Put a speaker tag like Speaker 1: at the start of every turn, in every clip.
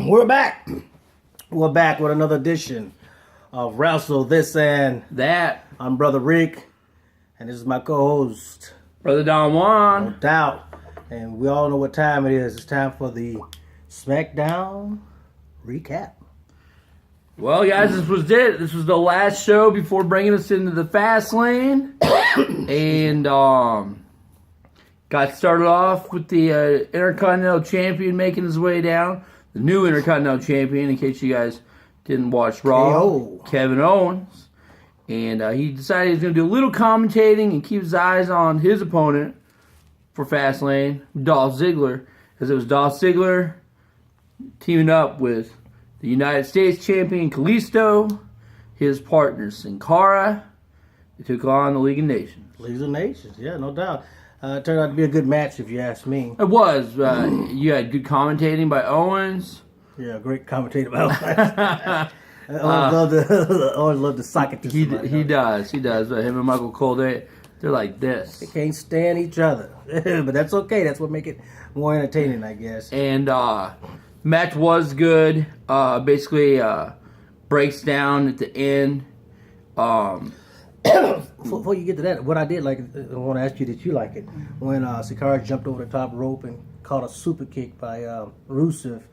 Speaker 1: We're back. We're back with another edition of Wrestle, This and
Speaker 2: That.
Speaker 1: I'm Brother Rick, and this is my co-host,
Speaker 2: Brother Don Juan.
Speaker 1: No doubt. And we all know what time it is. It's time for the Smackdown recap.
Speaker 2: Well, guys, this was it. This was the last show before bringing us into the fast lane. And got started off with the Intercontinental Champion making his way down. The new Intercontinental Champion, in case you guys didn't watch Raw,
Speaker 1: KO.
Speaker 2: Kevin Owens. And he decided he's going to do a little commentating and keep his eyes on his opponent for Fastlane, Dolph Ziggler. Because it was Dolph Ziggler teaming up with the United States Champion Kalisto, his partner Sin Cara. They took on the League of Nations.
Speaker 1: League of Nations, yeah, no doubt. It turned out to be a good match, if you ask me.
Speaker 2: It was. You had good commentating by Owens.
Speaker 1: Yeah, great commentator about I always love to sock it to somebody.
Speaker 2: He does. Him and Michael Cole, they're like this.
Speaker 1: They can't stand each other. But that's okay. That's what makes it more entertaining, I guess.
Speaker 2: And match was good. Basically, breaks down at the end.
Speaker 1: Before you get to that, what I did like, I want to ask you, did you like it? When Sakara jumped over the top rope and caught a super kick by Rusev.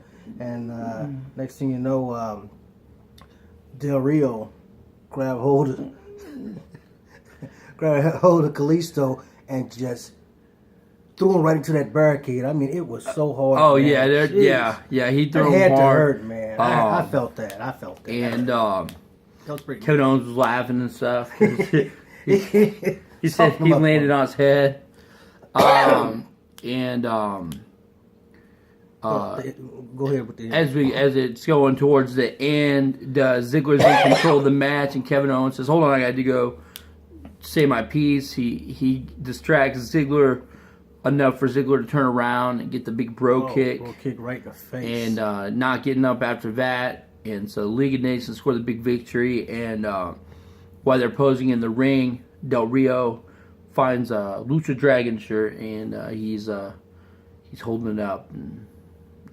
Speaker 1: And next thing you know, Del Rio grabbed hold of Kalisto and just threw him right into that barricade. I mean, it was so hard.
Speaker 2: Oh,
Speaker 1: man.
Speaker 2: yeah, he threw him
Speaker 1: It had to
Speaker 2: hard.
Speaker 1: hurt, man. I felt that.
Speaker 2: And
Speaker 1: that was pretty
Speaker 2: Kevin Owens was laughing and stuff. He said he landed on his head.
Speaker 1: Go ahead with the
Speaker 2: as it's going towards the end, Ziggler's in control of the match, and Kevin Owens says, "Hold on, I got to go say my piece." He distracts Ziggler enough for Ziggler to turn around and get the big bro kick.
Speaker 1: Bro kick right in the face.
Speaker 2: And not getting up after that. And so the League of Nations scored the big victory. And while they're posing in the ring, Del Rio finds a Lucha Dragon shirt, and he's holding it up. And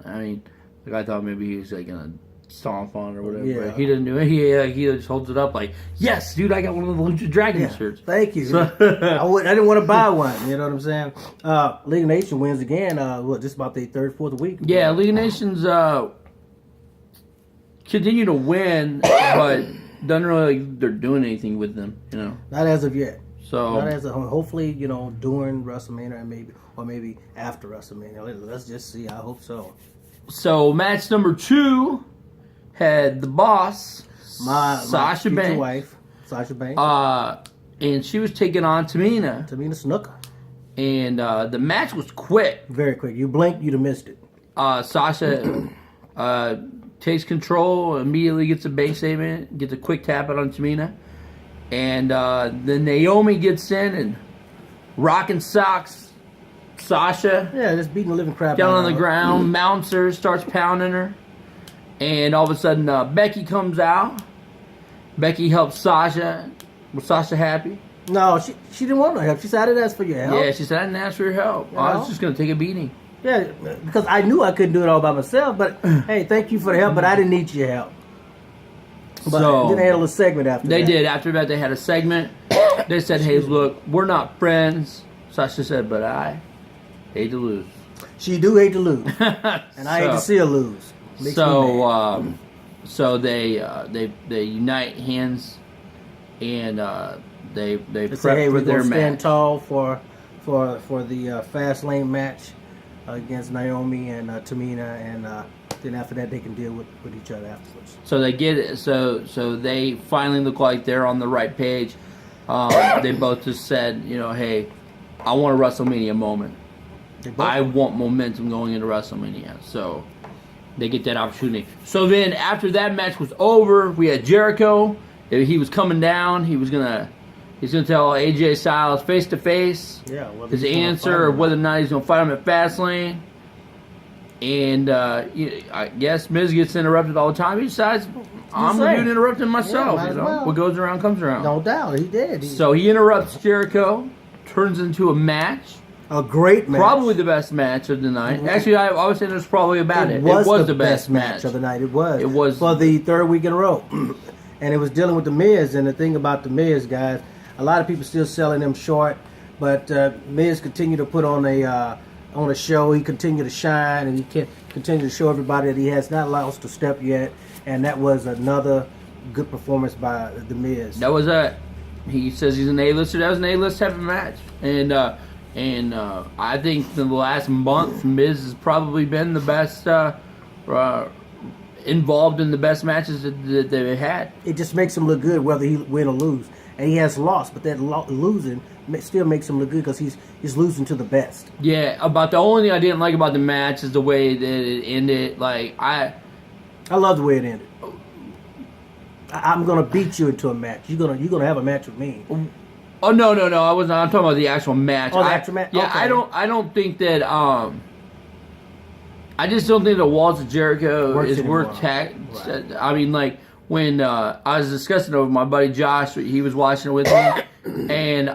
Speaker 2: I mean, like, I thought maybe he was like gonna stomp on it or whatever.
Speaker 1: Yeah.
Speaker 2: But he doesn't do it. He just holds it up like, "Yes, dude, I got one of the Lucha Dragon shirts."
Speaker 1: Thank you. I didn't want to buy one. You know what I'm saying? League of Nations wins again. Just about the third, fourth week.
Speaker 2: Yeah, League of Nations continue to win, but doesn't really like they're doing anything with them, you know.
Speaker 1: Not as of yet.
Speaker 2: So
Speaker 1: not as of, hopefully, during WrestleMania or maybe after WrestleMania. Let's just see. I hope so.
Speaker 2: So match number 2 had the boss, Sasha Banks,
Speaker 1: wife, Sasha Banks,
Speaker 2: and she was taking on Tamina
Speaker 1: Snuka.
Speaker 2: And the match was quick.
Speaker 1: Very quick. You blinked, you'd have missed it.
Speaker 2: Sasha takes control, immediately gets a base statement, gets a quick tap out on Tamina. And then Naomi gets in and rocking socks Sasha.
Speaker 1: Yeah, just beating the living crap
Speaker 2: down
Speaker 1: out
Speaker 2: on the
Speaker 1: of her.
Speaker 2: ground, mounts her, starts pounding her. And all of a sudden, Becky comes out. Becky helps Sasha. Was Sasha happy?
Speaker 1: No, she didn't want no help. She said, I didn't ask for your help.
Speaker 2: Yeah, she said, I didn't ask for your help. I was just going to take a beating.
Speaker 1: Yeah, because I knew I couldn't do it all by myself. But, hey, thank you for the help, but I didn't need your help. But then they had a little segment after that.
Speaker 2: They did. After that, they had a segment. They said, hey, look, we're not friends. Sasha said, but I hate to lose.
Speaker 1: She do hate to lose. And I hate to see her lose.
Speaker 2: So they unite hands and they prep
Speaker 1: say, hey,
Speaker 2: for their match.
Speaker 1: Stand tall for the fast lane match against Naomi and Tamina, and then after that they can deal with each other afterwards.
Speaker 2: So they get it. So they finally look like they're on the right page. They both just said, hey, I want a WrestleMania moment. I want momentum going into WrestleMania. So they get that opportunity. So then after that match was over, we had Jericho. He was coming down. He's gonna tell AJ Styles face to face his answer of whether or not he's gonna fight him at Fastlane. And I guess Miz gets interrupted all the time. He decides, I'm going to interrupt him myself.
Speaker 1: Well.
Speaker 2: What goes around comes around.
Speaker 1: No doubt, he did.
Speaker 2: So he interrupts Jericho, turns into a match.
Speaker 1: A great match.
Speaker 2: Probably the best match of the night.
Speaker 1: Mm-hmm.
Speaker 2: Actually, I was saying there's probably about it.
Speaker 1: It was the best match of the night. It was.
Speaker 2: It was.
Speaker 1: For the third week in a row. And it was dealing with The Miz. And the thing about The Miz, guys, a lot of people still selling him short. But Miz continued to put on a show. He continued to shine. And he continued to show everybody that he has not lost a step yet. And that was another good performance by The Miz.
Speaker 2: That was it. He says he's an A-lister. That was an A-list type of match. And I think in the last month, Miz has probably been the best, involved in the best matches that they've had.
Speaker 1: It just makes him look good whether he win or lose. And he has lost, but that losing still makes him look good because he's losing to the best.
Speaker 2: Yeah, about the only thing I didn't like about the match is the way that it ended. Like, I
Speaker 1: love the way it ended. I'm gonna beat you into a match. You're gonna have a match with me.
Speaker 2: Oh no! I wasn't. I'm talking about the actual match.
Speaker 1: Oh, the actual match.
Speaker 2: Yeah,
Speaker 1: okay.
Speaker 2: I don't think that. I just don't think the Walls of Jericho is worth tag. Right. I mean, like when I was discussing it with my buddy Josh, he was watching it with me, and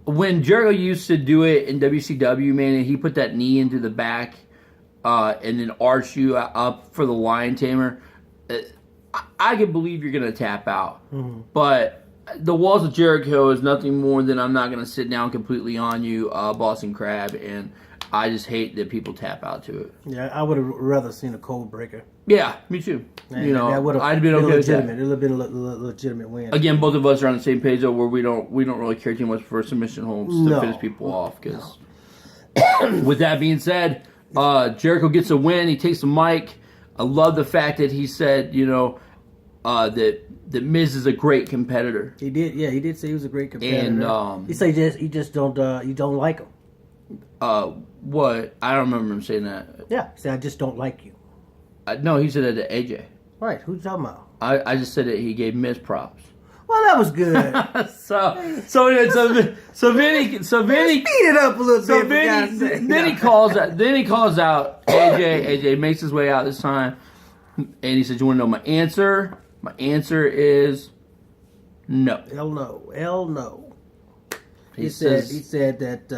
Speaker 2: when Jericho used to do it in WCW, man, and he put that knee into the back, and then arch you up for the Lion Tamer. I can believe you're going to tap out. Mm-hmm. But the Walls of Jericho is nothing more than I'm not going to sit down completely on you, Boston Crab, and I just hate that people tap out to it.
Speaker 1: Yeah, I would have rather seen a cold breaker.
Speaker 2: Yeah, me too.
Speaker 1: And
Speaker 2: you know, I'd been okay with that.
Speaker 1: It would have been a legitimate win.
Speaker 2: Again, both of us are on the same page, though, where we don't really care too much for submission holds to finish people off. Because with that being said, Jericho gets a win. He takes the mic. I love the fact that he said, you know, that Miz is a great competitor.
Speaker 1: He did, yeah. He did say he was a great competitor.
Speaker 2: And
Speaker 1: he said you just don't you don't like him.
Speaker 2: What? I don't remember him saying that.
Speaker 1: Yeah, he said I just don't like you.
Speaker 2: No, he said that to AJ.
Speaker 1: Right. Who's talking about?
Speaker 2: I just said that he gave Miz props.
Speaker 1: Well, that was good.
Speaker 2: so Vinny
Speaker 1: speed it up a little bit.
Speaker 2: Then he calls out AJ. AJ makes his way out this time, and he says, "You want to know my answer? My answer is no.
Speaker 1: Hell no. Hell no." He
Speaker 2: says,
Speaker 1: said that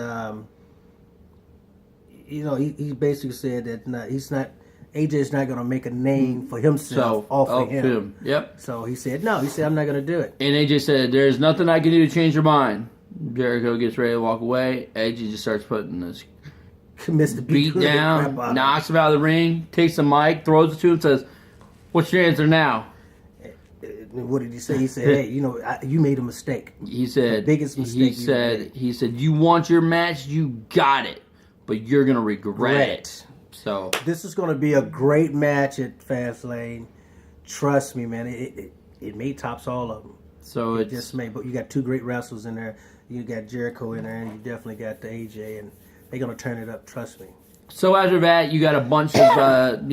Speaker 1: you know he basically said that he's not. AJ's not going to make a name for himself off of him.
Speaker 2: Yep.
Speaker 1: So he said no. He said I'm not going to do it.
Speaker 2: And AJ said, "There's nothing I can do to change your mind." Jericho gets ready to walk away. AJ just starts putting this beat down, knocks him out of the ring, takes the mic, throws it to him, says, "What's your answer now?"
Speaker 1: What did he say? He said, "Hey, you know, you made a mistake."
Speaker 2: He said,
Speaker 1: the biggest mistake.
Speaker 2: He said, "You want your match, you got it, but you're gonna regret it." So
Speaker 1: this is going to be a great match at Fastlane. Trust me, man. It may tops all of them.
Speaker 2: So
Speaker 1: it just may. But you got two great wrestlers in there. You got Jericho in there, and you definitely got the AJ, and they're going to turn it up. Trust me.
Speaker 2: So after that, you got a bunch of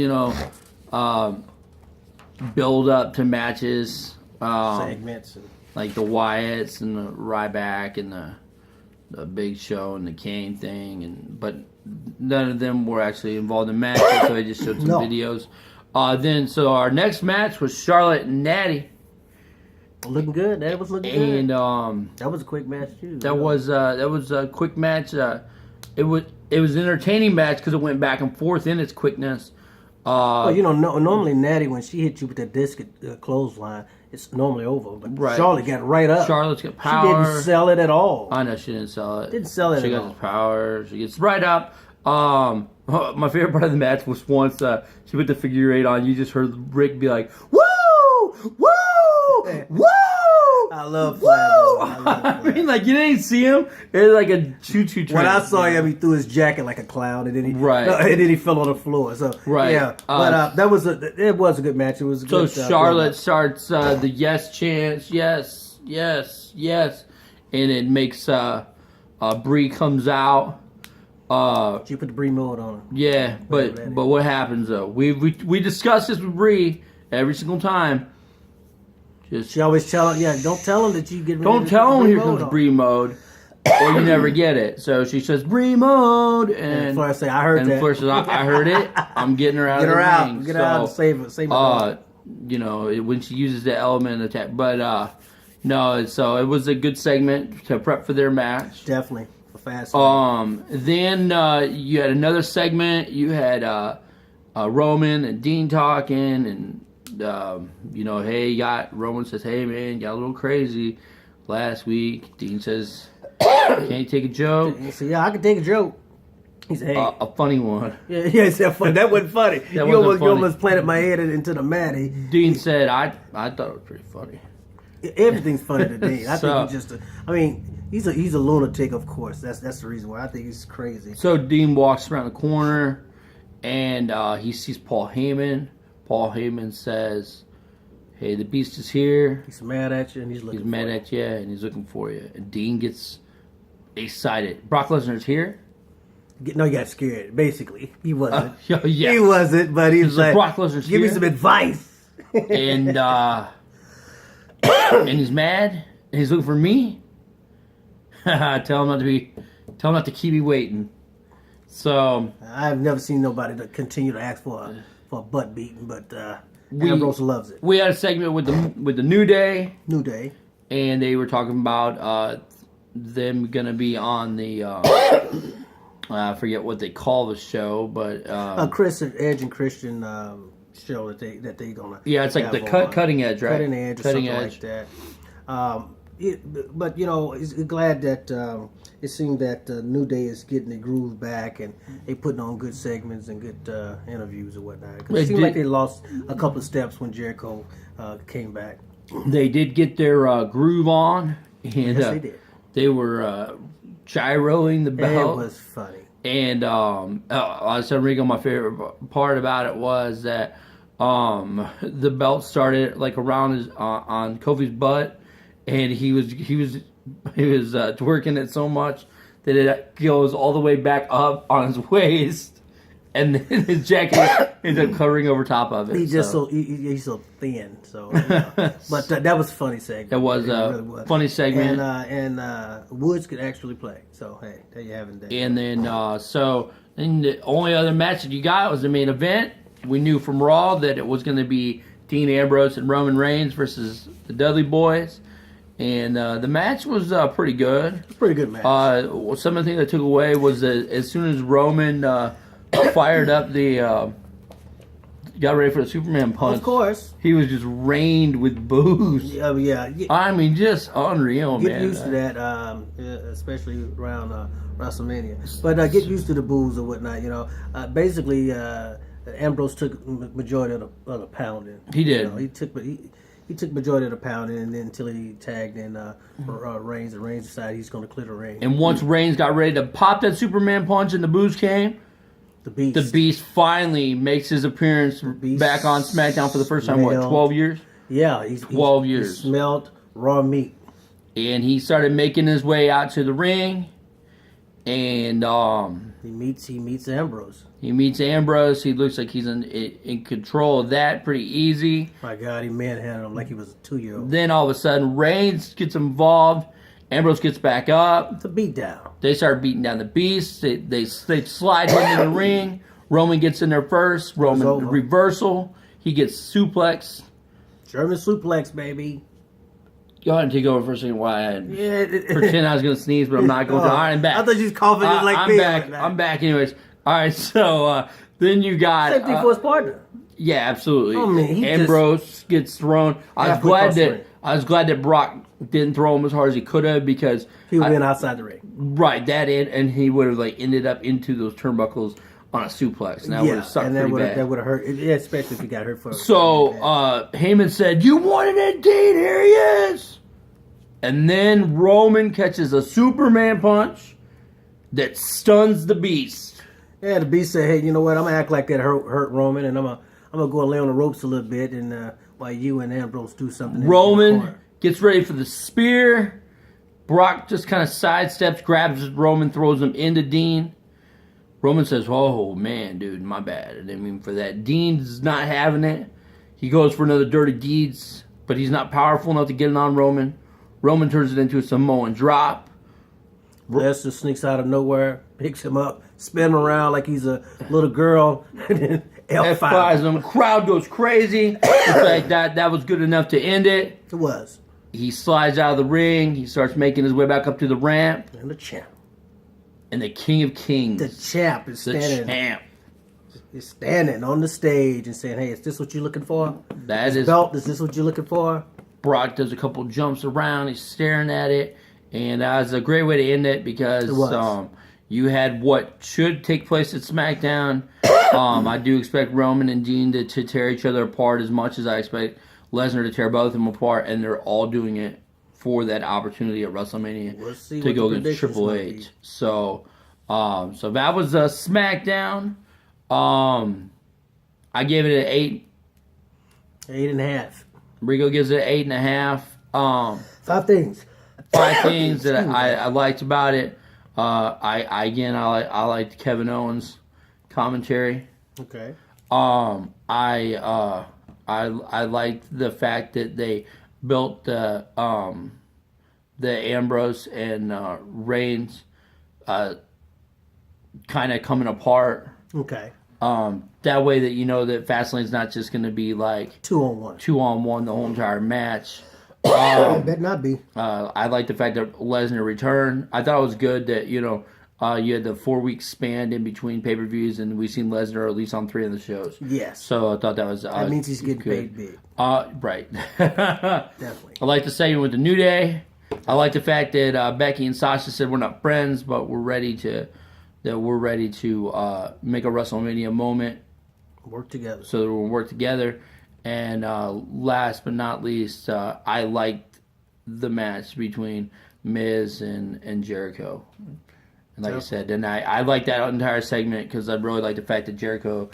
Speaker 2: build up to matches,
Speaker 1: segments,
Speaker 2: like the Wyatts and the Ryback and the Big Show and the Kane thing, but none of them were actually involved in matches, so they just showed some videos. So our next match was Charlotte and Natty.
Speaker 1: Looking good. That was looking
Speaker 2: good.
Speaker 1: And that was a quick match too.
Speaker 2: That was a quick match. It was an entertaining match because it went back and forth in its quickness.
Speaker 1: Well, you know, normally Natty, when she hit you with that disc clothesline, it's normally over. But Charlotte got right up.
Speaker 2: Charlotte's got power.
Speaker 1: She didn't sell it at all.
Speaker 2: I know she didn't sell it.
Speaker 1: Didn't sell it
Speaker 2: she
Speaker 1: at all.
Speaker 2: She got the power. She gets right up. My favorite part of the match was once she put the figure eight on. You just heard Rick be like, "Woo! Woo! Woo!"
Speaker 1: I love Flair.
Speaker 2: I mean, like, you didn't see him. It was like a choo-choo train.
Speaker 1: When I saw him, he threw his jacket like a clown, and then he fell on the floor. So yeah, but it was a good match. It was a good.
Speaker 2: So Charlotte starts the yes chants, yes, yes, yes, and it makes Brie comes out.
Speaker 1: She put the Brie mode on her.
Speaker 2: Yeah, but what happens though? We discuss this with Brie every single time.
Speaker 1: She always don't tell him that you get.
Speaker 2: Don't tell him here comes Brie mode, or you never get it. So she says Brie mode, and
Speaker 1: Flair say, "I heard that."
Speaker 2: Flair says, "I heard it. I'm getting her out of the ring."
Speaker 1: Get her out. Save it.
Speaker 2: You know, when she uses the element attack, but No, so it was a good segment to prep for their match.
Speaker 1: Definitely a fast.
Speaker 2: Then you had another segment. You had Roman and Dean talking, and Roman says, "Hey man, got a little crazy last week." Dean says, "Can you take a joke?"
Speaker 1: He said, "Yeah, I can take a joke." He said, "Hey,
Speaker 2: a funny one."
Speaker 1: Yeah, he said, "Funny." That wasn't funny. You almost planted my head into the mat.
Speaker 2: Dean said, "I thought it was pretty funny."
Speaker 1: Everything's funny to Dean. I think he's he's a lunatic, of course. That's the reason why I think he's crazy.
Speaker 2: So Dean walks around the corner, and he sees Paul Heyman. Paul Heyman says, "Hey, the Beast is here."
Speaker 1: He's mad at you, and he's looking
Speaker 2: for you. And Dean gets excited. Brock Lesnar's here.
Speaker 1: No, he got scared. Basically, he wasn't.
Speaker 2: Yeah.
Speaker 1: He wasn't, but he's like,
Speaker 2: Brock Lesnar's
Speaker 1: "Give
Speaker 2: here.
Speaker 1: me some advice."
Speaker 2: And and he's mad. And he's looking for me. Tell him not to keep me waiting. So
Speaker 1: I've never seen nobody to continue to ask for a butt beating, but Ambrose loves it.
Speaker 2: We had a segment with the New Day.
Speaker 1: New Day.
Speaker 2: And they were talking about them gonna be on the I forget what they call the show, but
Speaker 1: Edge and Christian show that they gonna
Speaker 2: it's like the cutting edge, right?
Speaker 1: Cutting edge or something like that. But it's glad that it seemed that New Day is getting the groove back, and they putting on good segments and good interviews and whatnot. Cause it seemed like they lost a couple of steps when Jericho came back.
Speaker 2: They did get their groove on, and
Speaker 1: yes, they did.
Speaker 2: They were gyroing the belt.
Speaker 1: It was funny.
Speaker 2: And I was telling Rico, my favorite part about it was that the belt started like around on Kofi's butt, and he was twerking it so much that it goes all the way back up on his waist, and then his jacket ends up covering over top of it.
Speaker 1: He's so thin. So, but that was a funny segment.
Speaker 2: That was a funny segment,
Speaker 1: and Woods could actually play. So hey, there you have it.
Speaker 2: And then then the only other match that you got was the main event. We knew from Raw that it was going to be Dean Ambrose and Roman Reigns versus the Dudley Boys. And the match was pretty good.
Speaker 1: Pretty good match.
Speaker 2: Some of the things I took away was that as soon as Roman fired up got ready for the Superman punch.
Speaker 1: Of course.
Speaker 2: He was just rained with boos.
Speaker 1: Yeah.
Speaker 2: I mean, just unreal, man.
Speaker 1: Get used to that, especially around WrestleMania. But get used to the boos or whatnot. Basically, Ambrose took majority of the pounding.
Speaker 2: He did.
Speaker 1: He took majority of the pounding, and then until he tagged in Reigns, and Reigns decided he's going to clear the ring.
Speaker 2: And once Reigns got ready to pop that Superman punch and the boos came, the Beast finally makes his appearance back on SmackDown for the first time, 12 years?
Speaker 1: Yeah,
Speaker 2: 12 years.
Speaker 1: He smelled raw meat.
Speaker 2: And he started making his way out to the ring, and
Speaker 1: he meets Ambrose.
Speaker 2: He meets Ambrose. He looks like he's in control of that pretty easy.
Speaker 1: My God, he manhandled him like he was a 2-year-old.
Speaker 2: Then all of a sudden, Reigns gets involved. Ambrose gets back up.
Speaker 1: It's a beatdown. They
Speaker 2: start beating down the Beast. They slide him in the ring. Roman gets in there first. Roman reversal. He gets suplexed.
Speaker 1: German suplex, baby.
Speaker 2: Go ahead and take over for a second while I pretend I was going to sneeze, but I'm not going to. All right, I'm back.
Speaker 1: I thought you was coughing just like
Speaker 2: I'm
Speaker 1: me.
Speaker 2: Back. I'm back anyways. All right, so then you got...
Speaker 1: Same thing for his partner.
Speaker 2: Yeah, absolutely.
Speaker 1: Oh, man,
Speaker 2: Ambrose gets thrown. I was glad that Brock didn't throw him as hard as he could have, because...
Speaker 1: He would have been outside the ring.
Speaker 2: Right, and he would have ended up into those turnbuckles on a suplex. And that would have sucked pretty bad.
Speaker 1: That would have hurt, especially if he got hurt for...
Speaker 2: So, Heyman said, "You wanted it, Dean, here he is!" And then Roman catches a Superman punch that stuns the Beast.
Speaker 1: Yeah, the Beast said, "Hey, you know what? I'm gonna act like that hurt Roman, and I'm gonna go and lay on the ropes a little bit, and while you and Ambrose do something."
Speaker 2: Roman gets ready for the spear. Brock just kind of sidesteps, grabs Roman, throws him into Dean. Roman says, "Oh man, dude, my bad. I didn't mean for that." Dean's not having it. He goes for another dirty deeds, but he's not powerful enough to get it on Roman. Roman turns it into a Samoan drop.
Speaker 1: Lesnar sneaks out of nowhere, picks him up, spin him around like he's a little girl, and then F5s
Speaker 2: him. Crowd goes crazy. It's like that was good enough to end it.
Speaker 1: It was.
Speaker 2: he slides out of the ring. He starts making his way back up to the ramp.
Speaker 1: And the champ.
Speaker 2: And the King of Kings.
Speaker 1: The champ is standing.
Speaker 2: The champ.
Speaker 1: Is standing on the stage and saying, hey, is this what you're looking for?
Speaker 2: That is
Speaker 1: belt, is this what you're looking for?
Speaker 2: Brock does a couple jumps around. He's staring at it. And that was a great way to end it because you had what should take place at SmackDown. I do expect Roman and Dean to tear each other apart as much as I expect Lesnar to tear both of them apart. And they're all doing it for that opportunity at WrestleMania to go against Triple H. So that was SmackDown. I gave it an 8.
Speaker 1: 8.5.
Speaker 2: RECO gives it an 8.5.
Speaker 1: 5 things.
Speaker 2: 5 things that I liked about it. I liked Kevin Owens' commentary.
Speaker 1: Okay.
Speaker 2: I liked the fact that they built the Ambrose and Reigns kind of coming apart.
Speaker 1: Okay.
Speaker 2: That way that you know that Fastlane's not just going to be like
Speaker 1: 2-on-1.
Speaker 2: 2-on-1 the whole entire match.
Speaker 1: Bet not be.
Speaker 2: I like the fact that Lesnar returned. I thought it was good that you had the 4-week span in between pay-per-views, and we've seen Lesnar at least on 3 of the shows.
Speaker 1: Yes.
Speaker 2: So I thought that was
Speaker 1: that means he's getting
Speaker 2: good.
Speaker 1: paid big.
Speaker 2: Right.
Speaker 1: Definitely.
Speaker 2: I like the segment with the New Day. I like the fact that Becky and Sasha said we're not friends, but we're ready to make a WrestleMania moment.
Speaker 1: Work together.
Speaker 2: So that we'll work together. And last but not least, I liked the match between Miz and Jericho. And like I said, and I liked that entire segment because I really liked the fact that Jericho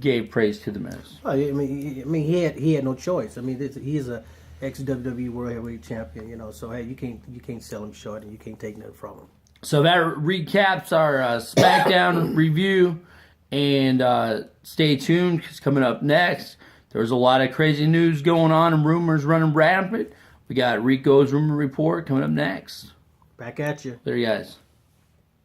Speaker 2: gave praise to the Miz.
Speaker 1: Oh, I mean, he had no choice. I mean, he's a ex-WWE World Heavyweight Champion, so hey, you can't sell him short and you can't take nothing from him.
Speaker 2: So that recaps our SmackDown review. And stay tuned because coming up next, there's a lot of crazy news going on and rumors running rampant. We got RECO's Rumor Report coming up next.
Speaker 1: Back at you.
Speaker 2: There you guys.